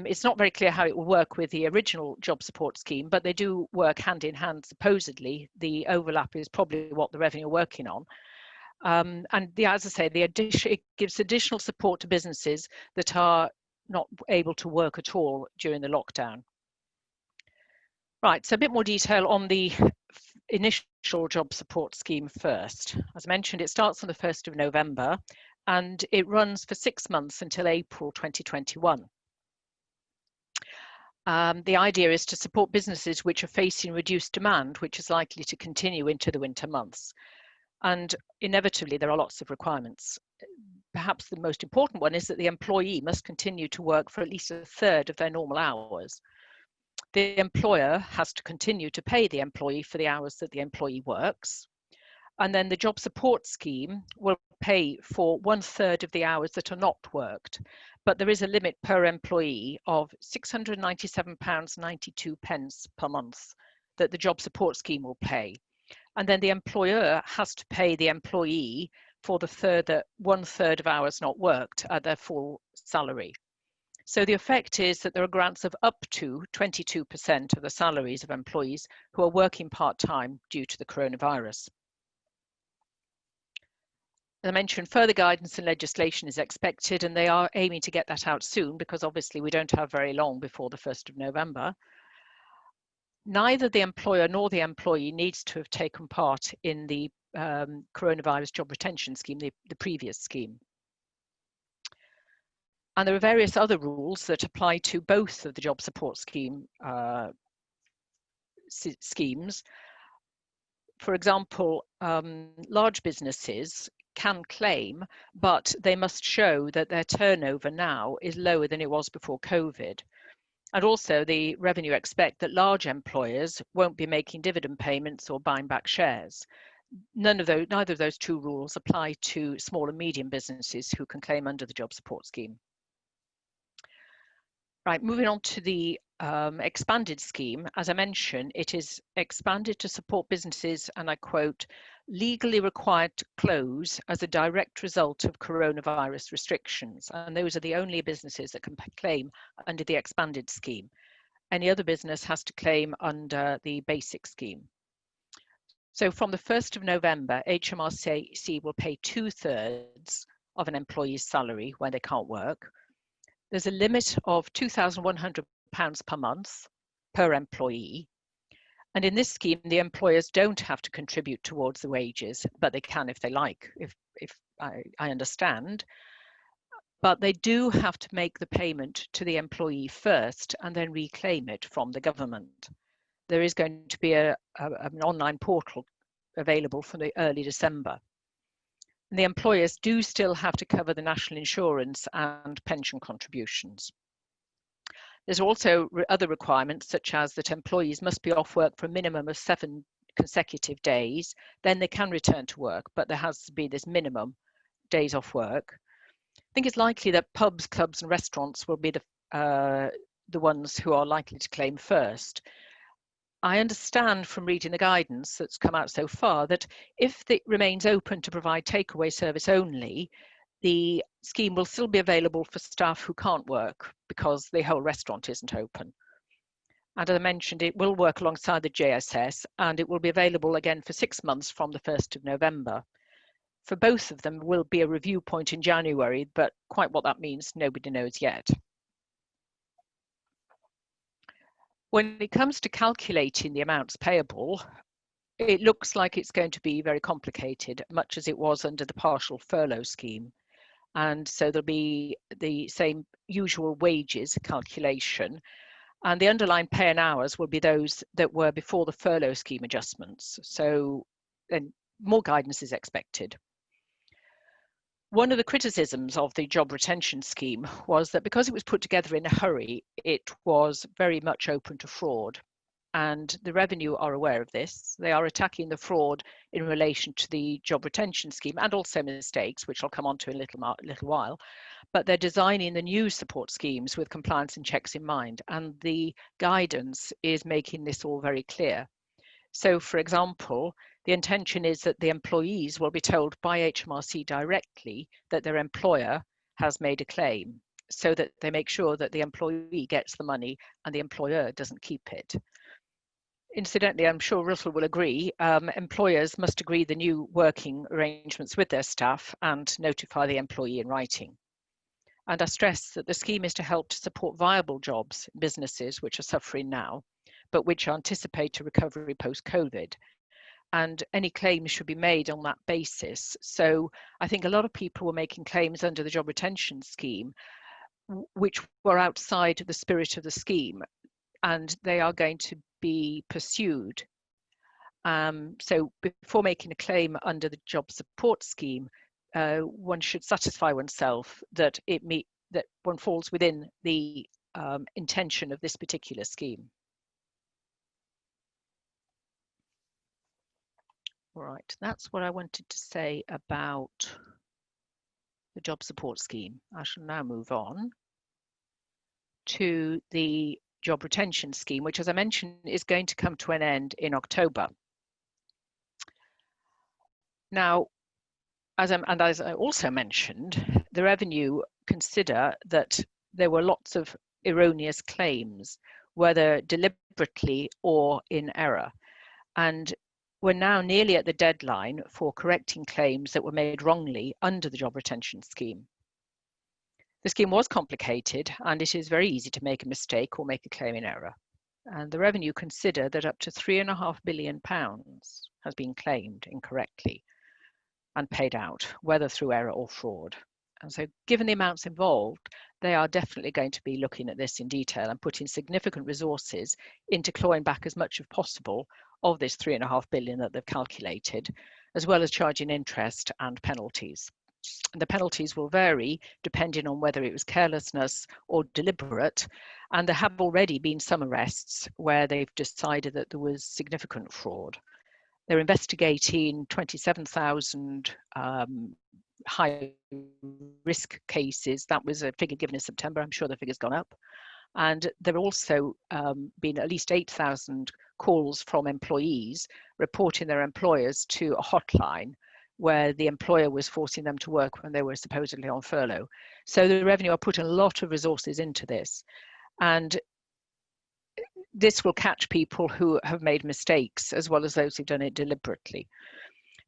It's not very clear how it will work with the original job support scheme, but they do work hand in hand, supposedly. The overlap is probably what the Revenue are working on. And as I say, it gives additional support to businesses that are not able to work at all during the lockdown. Right, so a bit more detail on the initial job support scheme first. As mentioned, it starts on the 1st of November and it runs for 6 months until April 2021. The idea is to support businesses which are facing reduced demand, which is likely to continue into the winter months. And inevitably, there are lots of requirements. Perhaps the most important one is that the employee must continue to work for at least a third of their normal hours. The employer has to continue to pay the employee for the hours that the employee works. And then the job support scheme will pay for 1/3 of the hours that are not worked. But there is a limit per employee of £697.92 per month that the job support scheme will pay. And then the employer has to pay the employee for the 1/3 of hours not worked at their full salary. So the effect is that there are grants of up to 22% of the salaries of employees who are working part-time due to the coronavirus. As I mentioned, further guidance and legislation is expected, and they are aiming to get that out soon because obviously we don't have very long before the 1st of November. Neither the employer nor the employee needs to have taken part in the coronavirus job retention scheme, the previous scheme. And there are various other rules that apply to both of the job support scheme schemes. For example, large businesses can claim, but they must show that their turnover now is lower than it was before COVID. And also the revenue expect that large employers won't be making dividend payments or buying back shares. Neither of those two rules apply to small and medium businesses who can claim under the job support scheme. Right, moving on to the expanded scheme. As I mentioned, it is expanded to support businesses, and I quote, legally required to close as a direct result of coronavirus restrictions. And those are the only businesses that can claim under the expanded scheme. Any other business has to claim under the basic scheme. So from the 1st of November, HMRC will pay 2/3 of an employee's salary when they can't work. There's a limit of £2,100 per month per employee. And in this scheme, the employers don't have to contribute towards the wages, but they can if they like, if I understand. But they do have to make the payment to the employee first and then reclaim it from the government. There is going to be an online portal available from the early December. And the employers do still have to cover the national insurance and pension contributions. There's also other requirements, such as that employees must be off work for a minimum of 7 consecutive days. Then they can return to work, but there has to be this minimum days off work. I think it's likely that pubs, clubs and restaurants will be the ones who are likely to claim first. I understand from reading the guidance that's come out so far that if it remains open to provide takeaway service only, the scheme will still be available for staff who can't work because the whole restaurant isn't open. And as I mentioned, it will work alongside the JSS, and it will be available again for 6 months from the 1st of November. For both of them will be a review point in January, but quite what that means, nobody knows yet. When it comes to calculating the amounts payable, it looks like it's going to be very complicated, much as it was under the partial furlough scheme. And so there'll be the same usual wages calculation, and the underlying pay and hours will be those that were before the furlough scheme adjustments. So then more guidance is expected. One of the criticisms of the job retention scheme was that because it was put together in a hurry, it was very much open to fraud. And the revenue are aware of this. They are attacking the fraud in relation to the job retention scheme and also mistakes, which I'll come on to in a little while. But they're designing the new support schemes with compliance and checks in mind. And the guidance is making this all very clear. So, for example, the intention is that the employees will be told by HMRC directly that their employer has made a claim, so that they make sure that the employee gets the money and the employer doesn't keep it. Incidentally, I'm sure Russell will agree, employers must agree the new working arrangements with their staff and notify the employee in writing. And I stress that the scheme is to help to support viable jobs, businesses which are suffering now, but which anticipate a recovery post-COVID. And any claims should be made on that basis. So I think a lot of people were making claims under the job retention scheme, which were outside the spirit of the scheme, and they are going to be pursued. So before making a claim under the job support scheme, one should satisfy oneself that that one falls within the intention of this particular scheme. All right, that's what I wanted to say about the job support scheme. I shall now move on to the job retention scheme, which, as I mentioned, is going to come to an end in October. Now, as I also mentioned, the revenue consider that there were lots of erroneous claims, whether deliberately or in error. And we're now nearly at the deadline for correcting claims that were made wrongly under the job retention scheme. The scheme was complicated, and it is very easy to make a mistake or make a claim in error. And the revenue consider that up to £3.5 billion has been claimed incorrectly and paid out, whether through error or fraud. And so given the amounts involved, they are definitely going to be looking at this in detail and putting significant resources into clawing back as much as possible of this 3.5 billion that they've calculated, as well as charging interest and penalties. The penalties will vary depending on whether it was carelessness or deliberate, and there have already been some arrests where they've decided that there was significant fraud. They're investigating 27,000 high risk cases. That was a figure given in September. I'm sure the figure's gone up. And there have also been at least 8,000 calls from employees reporting their employers to a hotline where the employer was forcing them to work when they were supposedly on furlough. So the revenue are putting a lot of resources into this. And this will catch people who have made mistakes as well as those who've done it deliberately.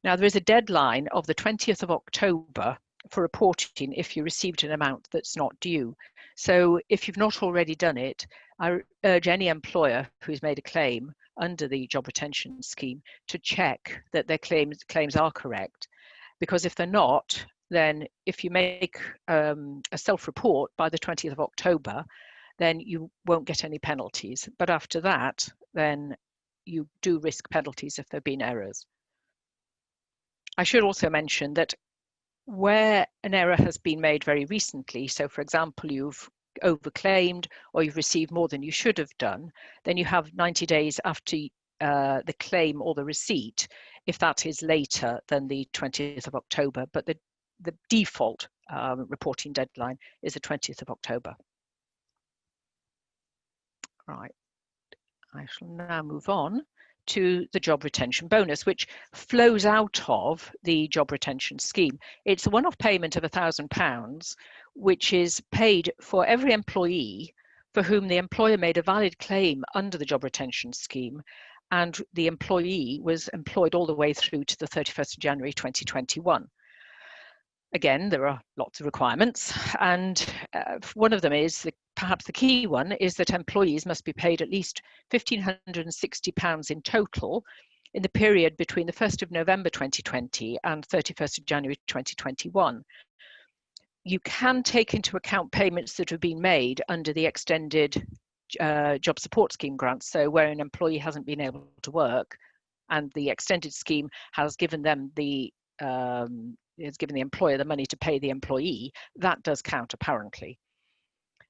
Now, there is a deadline of the 20th of October for reporting if you received an amount that's not due. So if you've not already done it, I urge any employer who's made a claim under the job retention scheme to check that their claims are correct. Because if they're not, then if you make a self-report by the 20th of October, then you won't get any penalties. But after that, then you do risk penalties if there have been errors. I should also mention that where an error has been made very recently, so for example, you've overclaimed or you've received more than you should have done, then you have 90 days after the claim or the receipt, if that is later than the 20th of October, but the default reporting deadline is the 20th of October. Right, I shall now move on to the job retention bonus, which flows out of the job retention scheme. It's a one-off payment of £1,000, which is paid for every employee for whom the employer made a valid claim under the job retention scheme, and the employee was employed all the way through to the 31st of January 2021. Again, there are lots of requirements, and one of them is, perhaps the key one, is that employees must be paid at least £1,560 in total in the period between the 1st of November 2020 and 31st of January 2021. You can take into account payments that have been made under the extended job support scheme grants, so where an employee hasn't been able to work and the extended scheme has given them has given the employer the money to pay the employee, that does count apparently.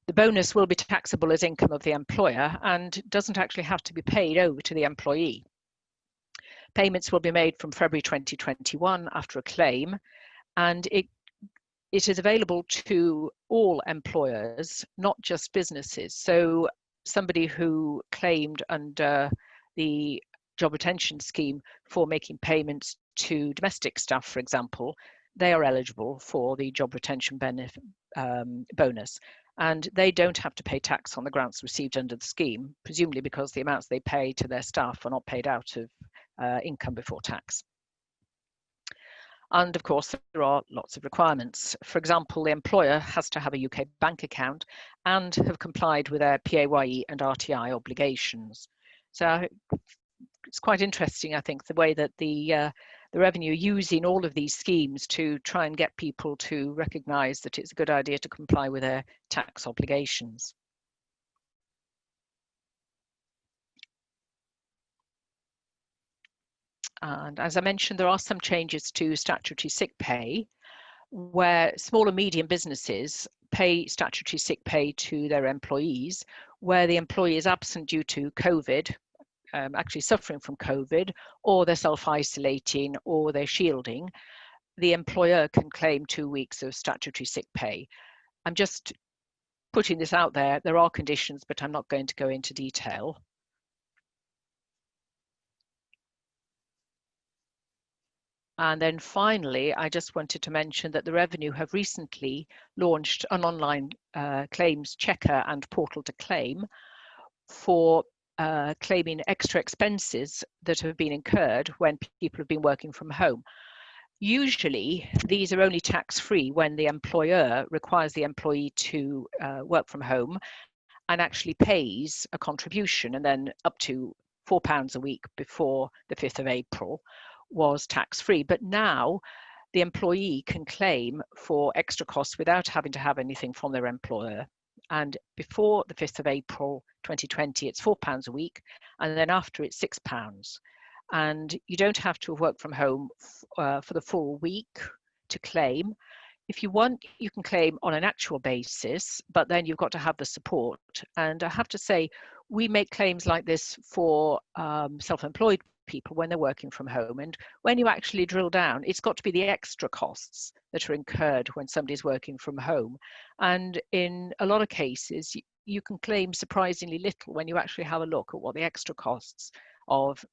The bonus will be taxable as income of the employer and doesn't actually have to be paid over to the employee. Payments will be made from February 2021 after a claim, and it is available to all employers, not just businesses. So somebody who claimed under the job retention scheme for making payments to domestic staff, for example, they are eligible for the job retention benefit bonus, and they don't have to pay tax on the grants received under the scheme, presumably because the amounts they pay to their staff are not paid out of income before tax. And of course, there are lots of requirements. For example, the employer has to have a UK bank account and have complied with their PAYE and RTI obligations. So it's quite interesting, I think, the way that the revenue are using all of these schemes to try and get people to recognise that it's a good idea to comply with their tax obligations. And as I mentioned, there are some changes to statutory sick pay, where small and medium businesses pay statutory sick pay to their employees, where the employee is absent due to COVID, actually suffering from COVID, or they're self-isolating, or they're shielding, the employer can claim 2 weeks of statutory sick pay. I'm just putting this out there. There are conditions, but I'm not going to go into detail. And then finally, I just wanted to mention that the Revenue have recently launched an online claims checker and portal to claim for claiming extra expenses that have been incurred when people have been working from home. Usually, these are only tax-free when the employer requires the employee to work from home and actually pays a contribution, and then up to £4 a week before the 5th of April was tax-free. But now the employee can claim for extra costs without having to have anything from their employer. And before the 5th of April 2020, it's £4 a week, and then after it's £6. And you don't have to work from home for the full week to claim. If you want, you can claim on an actual basis, but then you've got to have the support. And I have to say, we make claims like this for self-employed people when they're working from home. And when you actually drill down, it's got to be the extra costs that are incurred when somebody's working from home. And in a lot of cases, you can claim surprisingly little when you actually have a look at what the extra costs of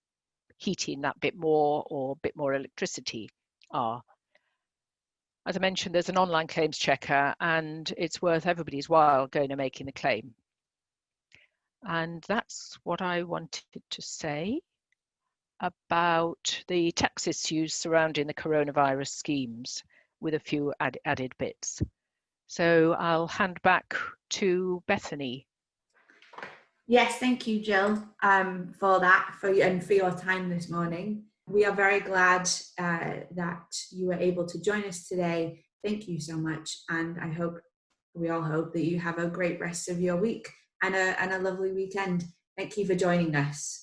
heating that bit more or a bit more electricity are. As I mentioned, there's an online claims checker, and it's worth everybody's while going and making the claim. And that's what I wanted to say about the tax issues surrounding the coronavirus schemes, with a few added bits. So I'll hand back to Bethany. Yes, thank you, Jill, for that, for your time this morning. We are very glad that you were able to join us today. Thank you so much, and we all hope that you have a great rest of your week and a lovely weekend. Thank you for joining us.